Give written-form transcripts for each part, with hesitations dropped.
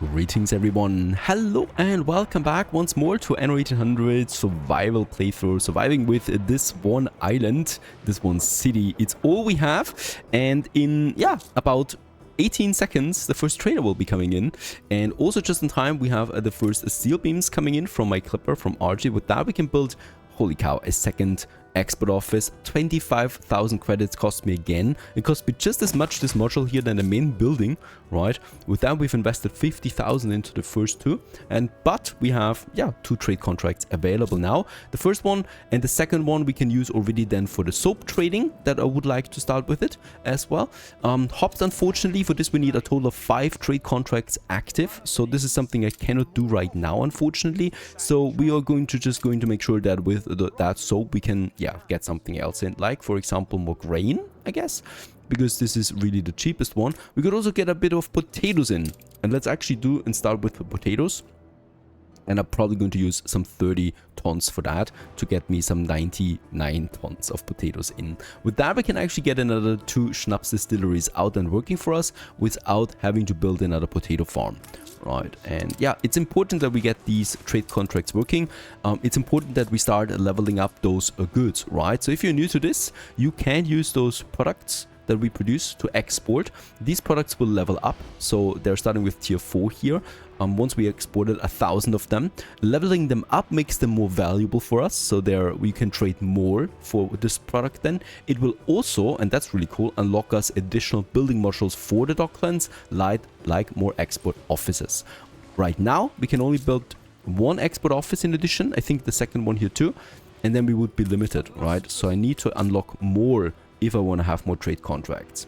Greetings everyone, hello and welcome back once more to Anno 1800 survival playthrough, surviving with this one island, this one city. It's all we have, and in about 18 seconds the first trader will be coming in, and also just in time we have the first steel beams coming in from my clipper from RG. With that we can build, holy cow, a second export office. 25,000 credits cost me again. It cost me just as much this module here than the main building, right? With that we've invested 50,000 into the first two, but we have two trade contracts available now. The first one and the second one we can use already then for the soap trading that I would like to start with it as well. Hops, unfortunately for this we need a total of 5 trade contracts active, so this is something I cannot do right now, unfortunately. So we are going to make sure that with that soap we can get something else in, like for example more grain, I guess, because this is really the cheapest one. We could also get a bit of potatoes in, and let's actually do and start with the potatoes, and I'm probably going to use some 30 tons for that to get me some 99 tons of potatoes in. With that we can actually get another 2 schnapps distilleries out and working for us without having to build another potato farm. Right, and it's important that we get these trade contracts working. It's important that we start leveling up those goods, right? So if you're new to this, you can use those products that we produce to export. These products will level up, so they're starting with tier 4 here. Once we exported 1,000 of them, leveling them up makes them more valuable for us, so there we can trade more for this product. Then it will also, and that's really cool, unlock us additional building modules for the docklands, like more export offices. Right now we can only build 1 export office in addition, I think the second one here too, and then we would be limited, right? So I need to unlock more if I want to have more trade contracts.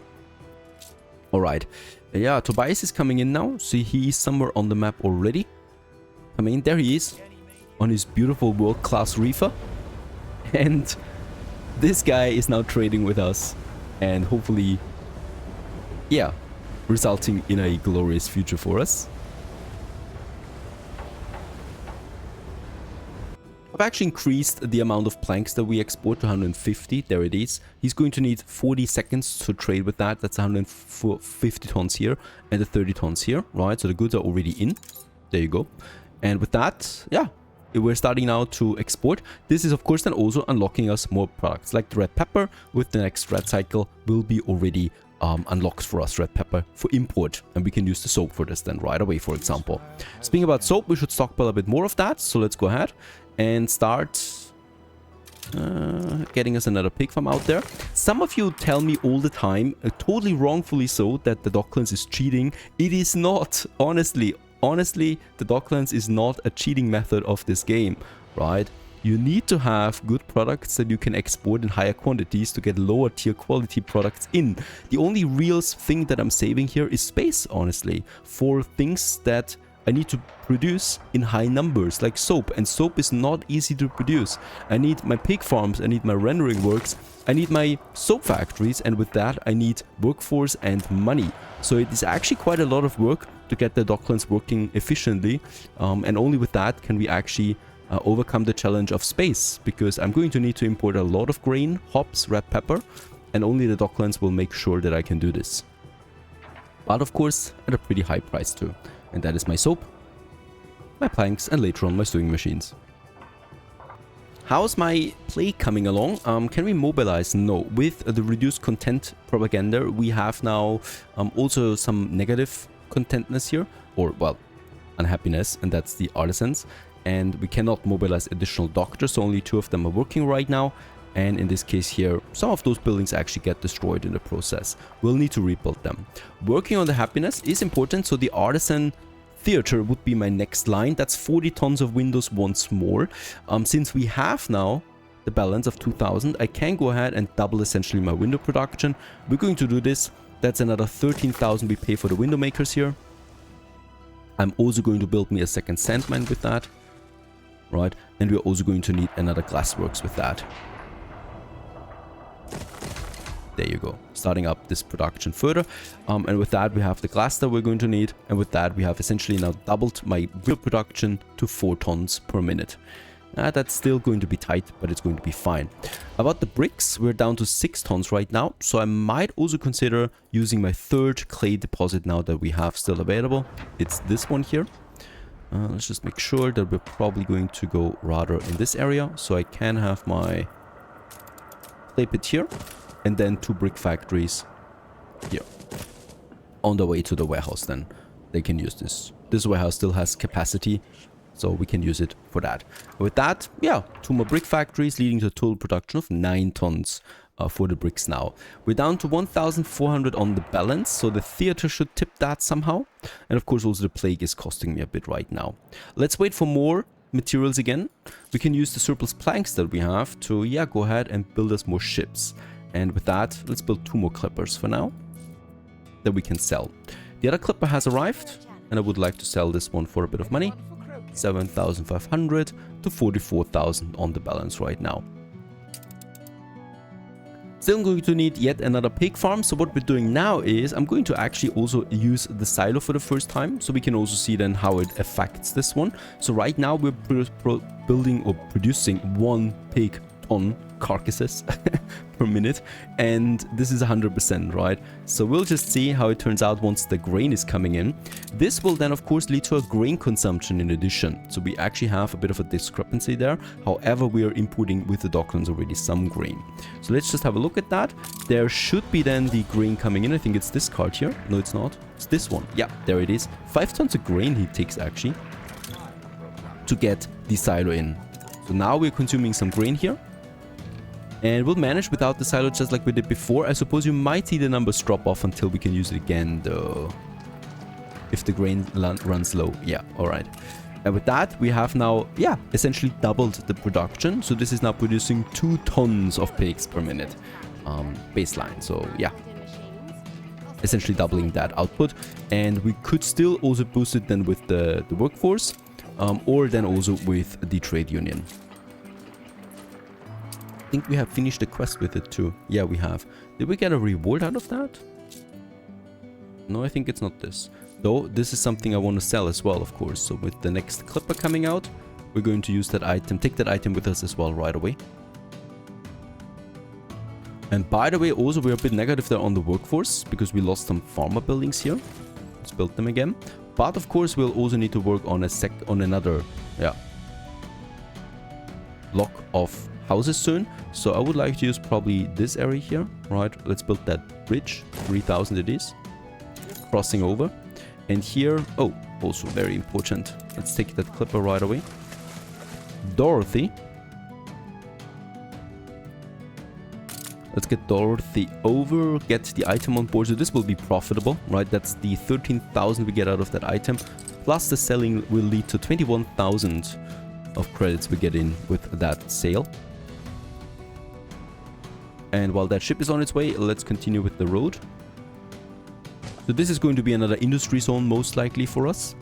Alright, Tobias is coming in now. See, he is somewhere on the map already. I mean, there he is on his beautiful world-class reefer. And this guy is now trading with us, and hopefully, resulting in a glorious future for us. I've actually increased the amount of planks that we export to 150. There it is. He's going to need 40 seconds to trade with that. That's 150 tons here and the 30 tons here, right? So the goods are already in. There you go. And with that, we're starting now to export. This is of course then also unlocking us more products, like the red pepper. With the next red cycle will be already unlocked for us, red pepper for import, and we can use the soap for this then right away, for example. Speaking about soap, we should stockpile a bit more of that, so let's go ahead and start getting us another pig farm out there. Some of you tell me all the time, totally wrongfully so, that the docklands is cheating. It is not, honestly, the docklands is not a cheating method of this game, right? You need to have good products that you can export in higher quantities to get lower tier quality products in. The only real thing that I'm saving here is space, honestly, for things that I need to produce in high numbers, like soap, and soap is not easy to produce. I need my pig farms, I need my rendering works, I need my soap factories, and with that I need workforce and money. So it is actually quite a lot of work to get the docklands working efficiently, and only with that can we actually overcome the challenge of space, because I'm going to need to import a lot of grain, hops, red pepper, and only the docklands will make sure that I can do this. But of course at a pretty high price too. And that is my soap, my planks, and later on my sewing machines. How's my play coming along? Can we mobilize? No. With the reduced content propaganda, we have now also some negative contentness here, or well, unhappiness, and that's the artisans. And we cannot mobilize additional doctors, so only 2 of them are working right now. And in this case here, some of those buildings actually get destroyed in the process. We'll need to rebuild them. Working on the happiness is important, so the artisan theater would be my next line. That's 40 tons of windows once more. Since we have now the balance of 2,000, I can go ahead and double essentially my window production. We're going to do this. That's another 13,000 we pay for the window makers here. I'm also going to build me a second sandmine with that. Right, and we're also going to need another glassworks with that. There you go, starting up this production further, and with that we have the glass that we're going to need, and with that we have essentially now doubled my window production to 4 tons per minute. That's still going to be tight, but it's going to be fine. About the bricks, we're down to 6 tons right now, so I might also consider using my third clay deposit now that we have still available. It's this one here. Let's just make sure that we're probably going to go rather in this area, so I can have my clay pit here, and then 2 brick factories here. On the way to the warehouse, then they can use this. This warehouse still has capacity, so we can use it for that. With that, yeah, 2 more brick factories leading to a total production of 9 tons for the bricks now. We're down to 1,400 on the balance, so the theater should tip that somehow. And of course also the plague is costing me a bit right now. Let's wait for more materials again. We can use the surplus planks that we have to, yeah, go ahead and build us more ships. And with that, let's build 2 more clippers for now that we can sell. The other clipper has arrived, and I would like to sell this one for a bit of money. 7,500 to 44,000 on the balance right now. Still going to need yet another pig farm, so what we're doing now is I'm going to actually also use the silo for the first time, so we can also see then how it affects this one. So right now we're building or producing 1 pig ton carcasses per minute, and this is 100%, right? So we'll just see how it turns out once the grain is coming in. This will then of course lead to a grain consumption in addition, so we actually have a bit of a discrepancy there. However, we are importing with the Docklands already some grain, so let's just have a look at that. There should be then the grain coming in. I think it's this card here. No, it's not. It's this one. Yeah, there it is. 5 tons of grain he takes actually to get the silo in. So now we're consuming some grain here, and we'll manage without the silo just like we did before. I suppose you might see the numbers drop off until we can use it again though, if the grain runs low. Yeah, alright. And with that, we have now, yeah, essentially doubled the production. So this is now producing 2 tons of pigs per minute baseline. So yeah, essentially doubling that output. And we could still also boost it then with the workforce, or then also with the trade union. I think we have finished the quest with it too. Yeah, we have. Did we get a reward out of that? No, I think it's not this. Though this is something I want to sell as well, of course. So with the next clipper coming out, we're going to use that item, take that item with us as well right away. And by the way, also we're a bit negative there on the workforce because we lost some farmer buildings here. Let's build them again. But of course, we'll also need to work on another, yeah, block of houses soon. So I would like to use probably this area here, right? Let's build that bridge, 3,000 it is, crossing over. And here, oh, also very important. Let's take that clipper right away. Dorothy. Let's get Dorothy over, get the item on board. So this will be profitable, right? That's the 13,000 we get out of that item. Plus the selling will lead to 21,000 of credits we get in with that sale. And while that ship is on its way, let's continue with the road. So this is going to be another industry zone most likely for us.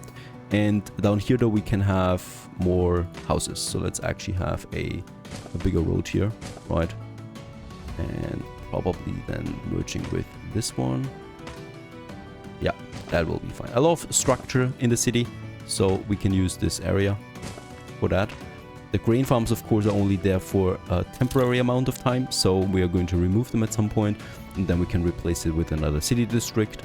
And down here though we can have more houses. So let's actually have a bigger road here, right? And probably then merging with this one. Yeah, that will be fine. A lot of structure in the city, so we can use this area for that. The grain farms, of course, are only there for a temporary amount of time, so we are going to remove them at some point, and then we can replace it with another city district.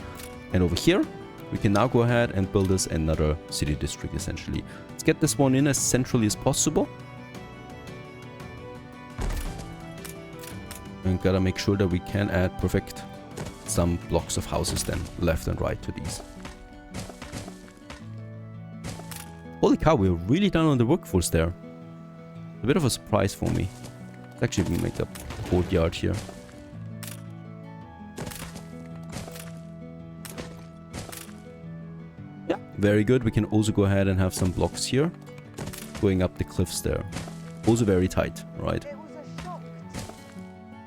And over here, we can now go ahead and build us another city district, essentially. Let's get this one in as centrally as possible. And gotta make sure that we can add perfect some blocks of houses then left and right to these. Holy cow, we're really down on the workforce there. A bit of a surprise for me. Let's actually make a courtyard here. Yeah, very good. We can also go ahead and have some blocks here going up the cliffs there. Also very tight, right?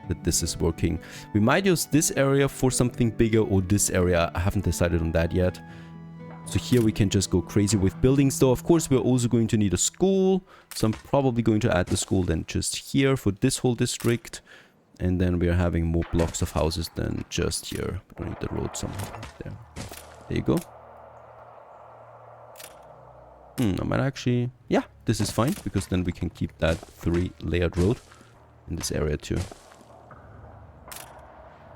That this is working. We might use this area for something bigger or this area. I haven't decided on that yet. So here we can just go crazy with buildings though. Of course, we're also going to need a school. So I'm probably going to add the school then just here for this whole district. And then we are having more blocks of houses than just here. We don't need the road somewhere there. There you go. I might actually... Yeah, this is fine, because then we can keep that 3-layered road in this area too.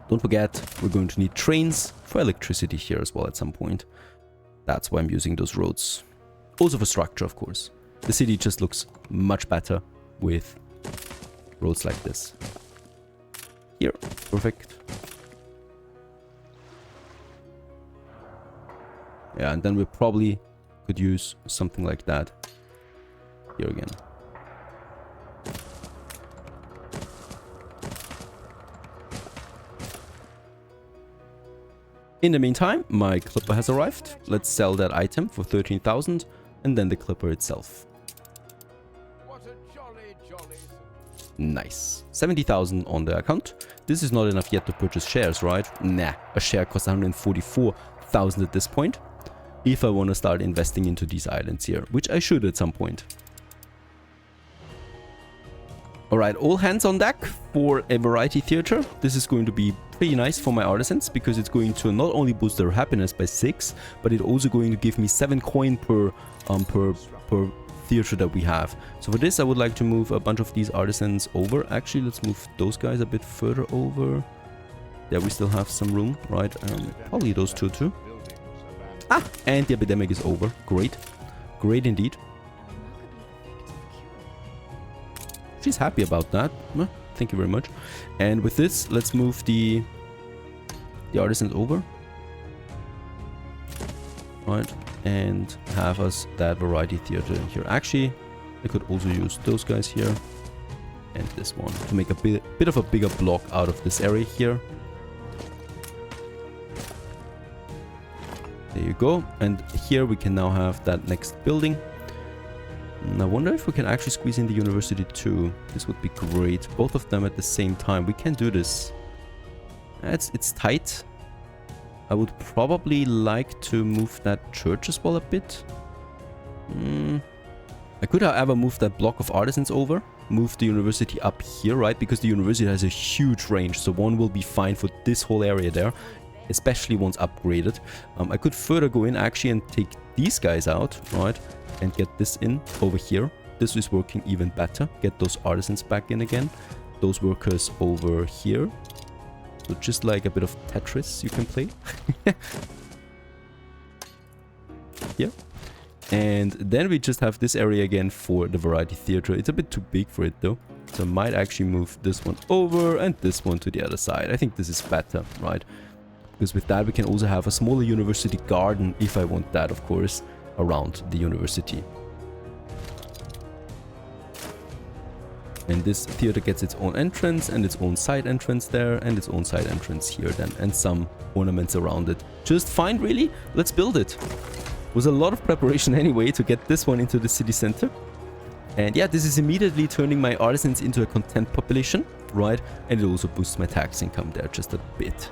Don't forget, we're going to need trains for electricity here as well at some point. That's why I'm using those roads. Also for structure, of course. The city just looks much better with roads like this. Here, perfect. Yeah, and then we probably could use something like that here again. In the meantime, my clipper has arrived. Let's sell that item for 13,000 and then the clipper itself. What a jolly. Nice. 70,000 on the account. This is not enough yet to purchase shares, right? Nah, a share costs 144,000 at this point. If I want to start investing into these islands here, which I should at some point. Alright, all hands on deck for a variety theater. This is going to be pretty nice for my artisans, because it's going to not only boost their happiness by 6, but it's also going to give me 7 coin per theater that we have. So for this, I would like to move a bunch of these artisans over. Actually, let's move those guys a bit further over. There we still have some room, right? Probably those two too. Ah, and the epidemic is over. Great. Great indeed. She's happy about that. Well, thank you very much. And with this, let's move the artisans over. Right. And have us that variety theater here. Actually, I could also use those guys here. And this one to make a bit of a bigger block out of this area here. There you go. And here we can now have that next building. And I wonder if we can actually squeeze in the university too. This would be great. Both of them at the same time. We can do this. It's tight. I would probably like to move that church as well a bit. I could, however, move that block of artisans over. Move the university up here, right? Because the university has a huge range. So one will be fine for this whole area there. Especially once upgraded. I could further go in actually and take these guys out, right? And get this in over here. This is working even better. Get those artisans back in again. Those workers over here. So just like a bit of Tetris you can play. Here. And then we just have this area again for the variety theater. It's a bit too big for it though. So I might actually move this one over and this one to the other side. I think this is better, right? Because with that we can also have a smaller university garden, if I want that, of course, around the university. And this theater gets its own entrance and its own side entrance there and its own side entrance here then, and some ornaments around it. Just fine, really. Let's build it. Was a lot of preparation anyway to get this one into the city center. And yeah, this is immediately turning my artisans into a content population, right? And it also boosts my tax income there just a bit.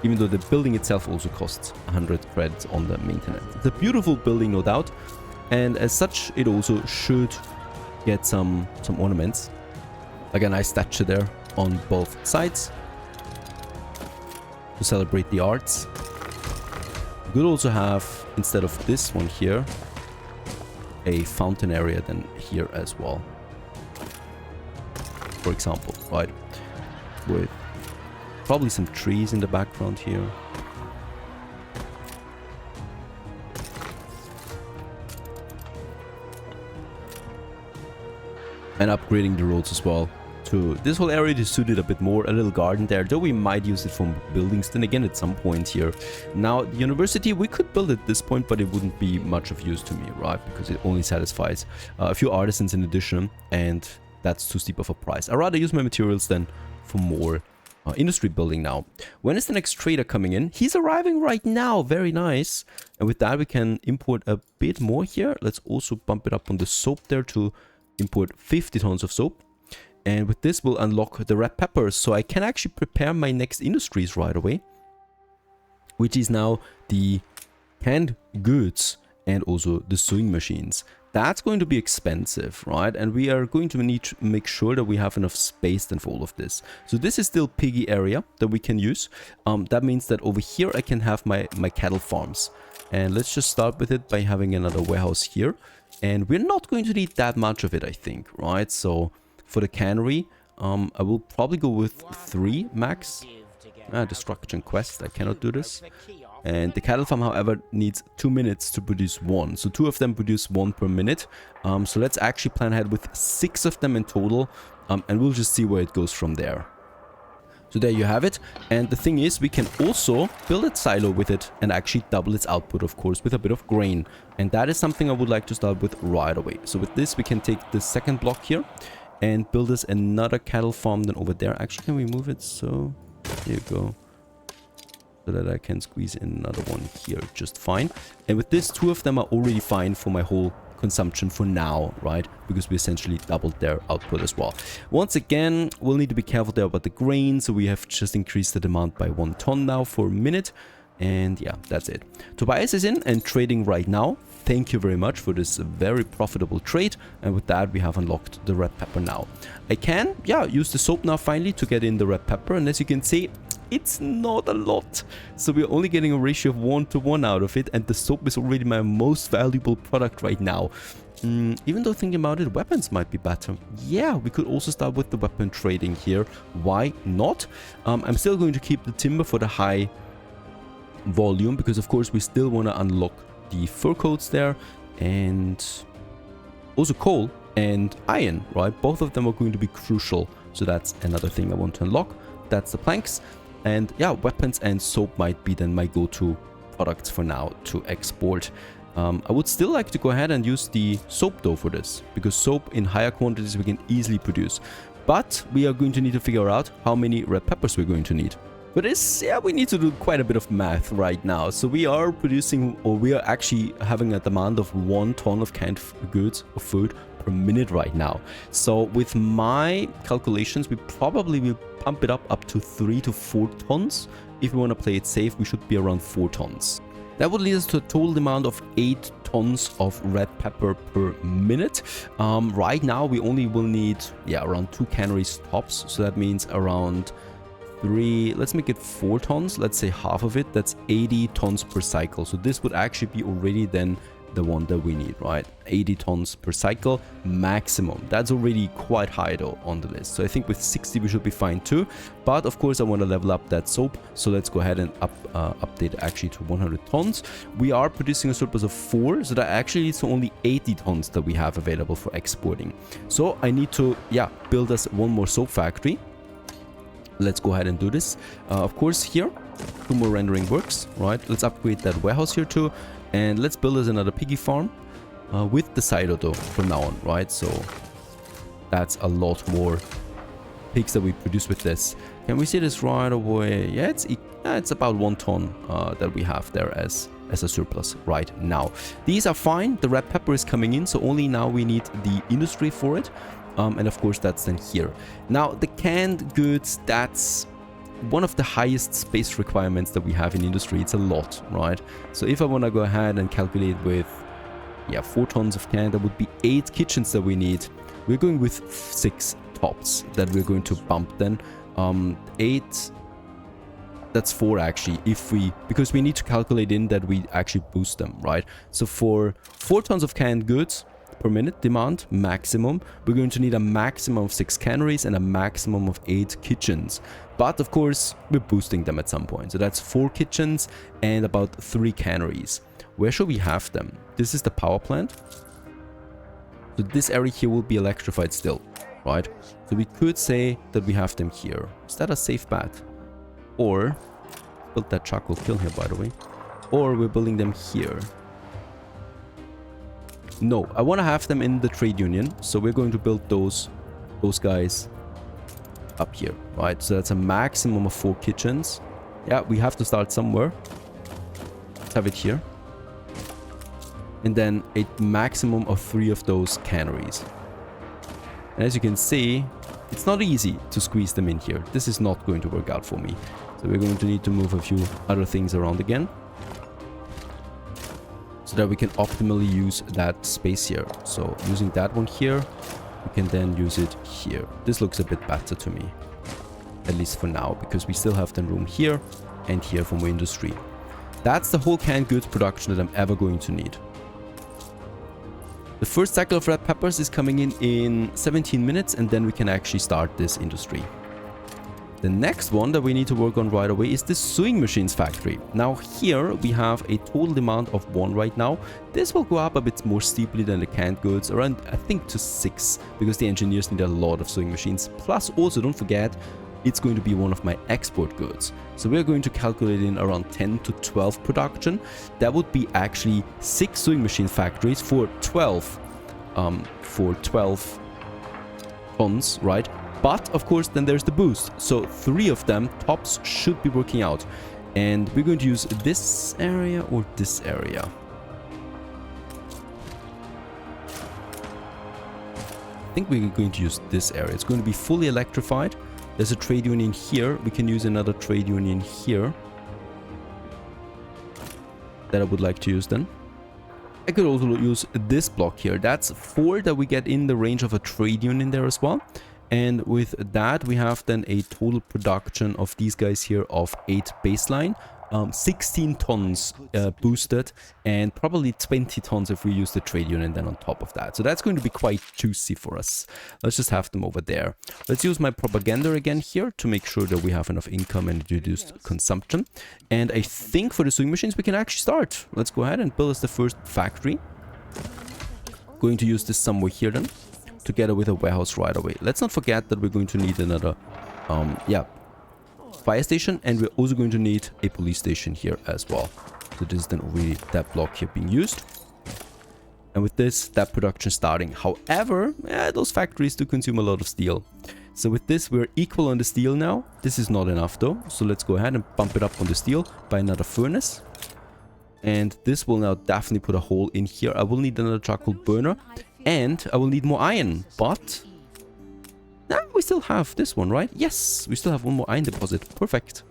Even though the building itself also costs 100 credits on the maintenance. It's a beautiful building, no doubt. And as such, it also should get some ornaments. Like a nice statue there on both sides. To celebrate the arts. We could also have, instead of this one here, a fountain area then here as well. For example, right? With probably some trees in the background here. And upgrading the roads as well. To this whole area to suit it a bit more. A little garden there, though we might use it for buildings then again at some point here. Now, the university, we could build at this point, but it wouldn't be much of use to me, right? Because it only satisfies a few artisans in addition, and that's too steep of a price. I'd rather use my materials then for more industry building now. When is the next trader coming in? He's arriving right now. Very nice. And with that, we can import a bit more here. Let's also bump it up on the soap there to import 50 tons of soap. And with this, we'll unlock the red peppers. So I can actually prepare my next industries right away. Which is now the canned goods and also the sewing machines. That's going to be expensive, right? And we are going to need to make sure that we have enough space then for all of this. So this is still piggy area that we can use. That means that over here I can have my cattle farms. And let's just start with it by having another warehouse here. And we're not going to need that much of it, I think, right? So for the cannery, I will probably go with 3 max. Destruction quest, I cannot do this. And the cattle farm, however, needs 2 minutes to produce 1. So 2 of them produce 1 per minute. So let's actually plan ahead with 6 of them in total. And we'll just see where it goes from there. So there you have it. And the thing is, we can also build a silo with it and actually double its output, of course, with a bit of grain. And that is something I would like to start with right away. So with this, we can take the second block here and build us another cattle farm then over there. Actually, can we move it? So here you go. So that I can squeeze in another one here just fine. And with this, 2 of them are already fine for my whole consumption for now, right? Because we essentially doubled their output as well. Once again, we'll need to be careful there about the grain. So we have just increased the demand by 1 ton now for a minute. And yeah, that's it. Tobias is in and trading right now. Thank you very much for this very profitable trade. And with that, we have unlocked the red pepper now. I can, yeah, use the soap now finally to get in the red pepper. And as you can see, it's not a lot. So we're only getting a ratio of 1:1 out of it. And the soap is already my most valuable product right now. Even though thinking about it, weapons might be better. Yeah, we could also start with the weapon trading here. Why not? I'm still going to keep the timber for the high volume. Because of course we still want to unlock the fur coats there. And also coal and iron, right? Both of them are going to be crucial. So that's another thing I want to unlock. That's the planks. And yeah, weapons and soap might be then my go-to products for now to export. I would still like to go ahead and use the soap though for this, because soap in higher quantities we can easily produce. But we are going to need to figure out how many red peppers we're going to need. For this, yeah, we need to do quite a bit of math right now. So we are producing, or we are actually having a demand of 1 ton of canned goods or food per minute right now. So with my calculations, we probably will pump it up to 3 to 4 tons. If we want to play it safe, we should be around 4 tons. That would lead us to a total demand of 8 tons of red pepper per minute. Right now, we only will need, yeah, around 2 canneries tops. So that means around 3, let's make it 4 tons. Let's say half of it. That's 80 tons per cycle. So this would actually be already then the one that we need, right? 80 tons per cycle maximum. That's already quite high though on the list. So I think with 60 we should be fine too. But of course I want to level up that soap. So let's go ahead and update actually to 100 tons. We are producing a surplus of 4. So that actually leads to only 80 tons that we have available for exporting. So I need to, yeah, build us 1 more soap factory. Let's go ahead and do this. Of course here, 2 more rendering works, right? Let's upgrade that warehouse here too. And let's build us another piggy farm with the silo though from now on, right? So that's a lot more pigs that we produce with this. Can we see this right away? Yeah, it's about 1 ton that we have there as a surplus right now. These are fine. The red pepper is coming in, so only now we need the industry for it. And of course that's then here. Now the canned goods, that's one of the highest space requirements that we have in industry. It's a lot, right? So if I want to go ahead and calculate with, yeah, 4 tons of can, that would be 8 kitchens that we need. We're going with 6 tops that we're going to bump then. 8, that's 4 actually, because we need to calculate in that we actually boost them, right? So for 4 tons of canned goods per minute demand maximum, we're going to need a maximum of 6 canneries and a maximum of 8 kitchens. But of course we're boosting them at some point, so that's 4 kitchens and about 3 canneries. Where should we have them? This is the power plant, so this area here will be electrified still, right? So we could say that we have them here. Is that a safe bet? Or build that charcoal kiln here, by the way, or we're building them here. No, I want to have them in the trade union, so we're going to build those guys up here, right? So that's a maximum of 4 kitchens. Yeah, we have to start somewhere. Let's have it here. And then a maximum of 3 of those canneries. And as you can see, it's not easy to squeeze them in here. This is not going to work out for me. So we're going to need to move a few other things around again, so that we can optimally use that space here. So using that one here, we can then use it here. This looks a bit better to me, at least for now, because we still have the room here and here for more industry. That's the whole canned goods production that I'm ever going to need. The first cycle of red peppers is coming in 17 minutes, and then we can actually start this industry. The next one that we need to work on right away is the sewing machines factory. Now here we have a total demand of 1 right now. This will go up a bit more steeply than the canned goods, around I think to 6, because the engineers need a lot of sewing machines. Plus also don't forget, it's going to be one of my export goods. So we're going to calculate in around 10 to 12 production. That would be actually 6 sewing machine factories for 12 tons, right? But of course then there's the boost, so 3 of them tops should be working out, and we're going to use this area or this area. I think we're going to use this area. It's going to be fully electrified. There's a trade union here. We can use another trade union here that I would like to use then. I could also use this block here. That's 4 that we get in the range of a trade union there as well. And with that, we have then a total production of these guys here of 8 baseline, 16 tons boosted, and probably 20 tons if we use the trade union then on top of that. So that's going to be quite juicy for us. Let's just have them over there. Let's use my propaganda again here to make sure that we have enough income and reduced consumption. And I think for the sewing machines, we can actually start. Let's go ahead and build us the first factory. Going to use this somewhere here then, together with a warehouse right away. Let's not forget that we're going to need another fire station, and we're also going to need a police station here as well. So this is then already that block here being used, and with this, that production starting. However, those factories do consume a lot of steel. So with this, we're equal on the steel now. This is not enough though, so let's go ahead and bump it up on the steel by another furnace. And this will now definitely put a hole in here. I will need another charcoal burner, and I will need more iron, but we still have this one, right? Yes, we still have 1 more iron deposit. Perfect.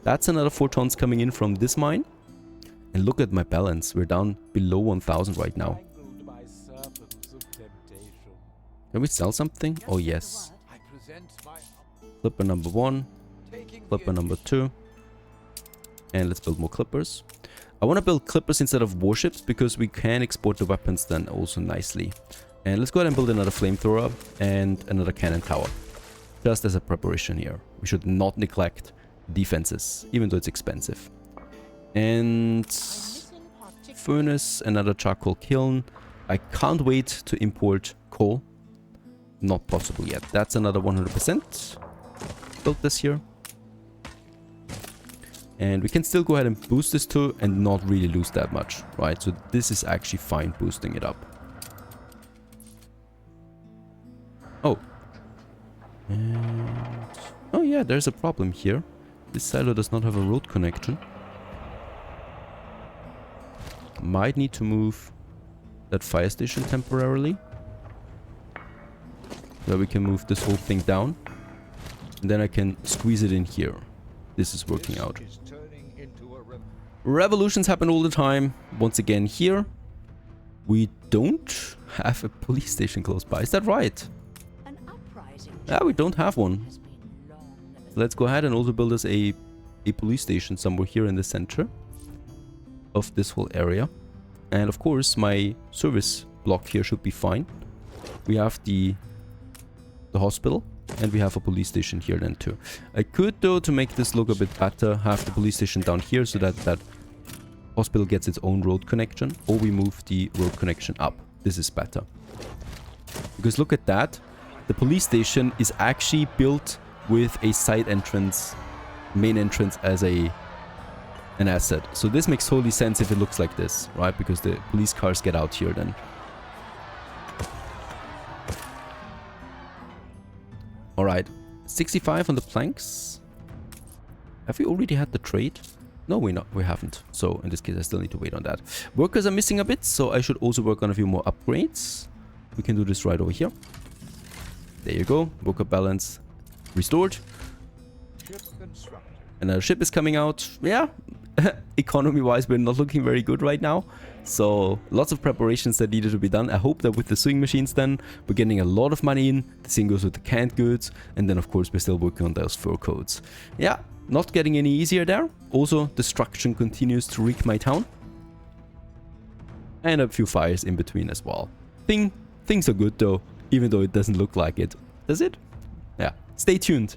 That's another 4 tons coming in from this mine. And look at my balance. We're down below 1,000 right now. Can we sell something? Oh, yes. Clipper number 1. Clipper number 2. And let's build more clippers. I want to build clippers instead of warships because we can export the weapons then also nicely. And let's go ahead and build another flamethrower and another cannon tower. Just as a preparation here. We should not neglect defenses, even though it's expensive. And furnace, another charcoal kiln. I can't wait to import coal. Not possible yet. That's another 100%. Build this here. And we can still go ahead and boost this too and not really lose that much, right? So this is actually fine boosting it up. Oh. And oh yeah, there's a problem here. This silo does not have a road connection. Might need to move that fire station temporarily. So we can move this whole thing down. And then I can squeeze it in here. This is working out. Revolutions happen all the time. Once again here, we don't have a police station close by. Is that right? Yeah, we don't have one. Let's go ahead and also build us a police station somewhere here in the center of this whole area. And of course, my service block here should be fine. We have the hospital. And we have a police station here then too. I could, though, to make this look a bit better, have the police station down here so that that hospital gets its own road connection. Or we move the road connection up. This is better. Because look at that. The police station is actually built with a side entrance, main entrance as an asset. So this makes totally sense if it looks like this, right? Because the police cars get out here then. Alright, 65 on the planks. Have we already had the trade? No, we haven't. So in this case, I still need to wait on that. Workers are missing a bit, so I should also work on a few more upgrades. We can do this right over here. There you go. Worker balance restored. Another ship is coming out. Yeah, economy-wise, we're not looking very good right now. So lots of preparations that needed to be done. I hope that with the sewing machines then, we're getting a lot of money in. The same goes with the canned goods. And then of course, we're still working on those fur coats. Yeah, not getting any easier there. Also, destruction continues to wreak my town. And a few fires in between as well. Things are good though, even though it doesn't look like it. Does it? Yeah. Stay tuned.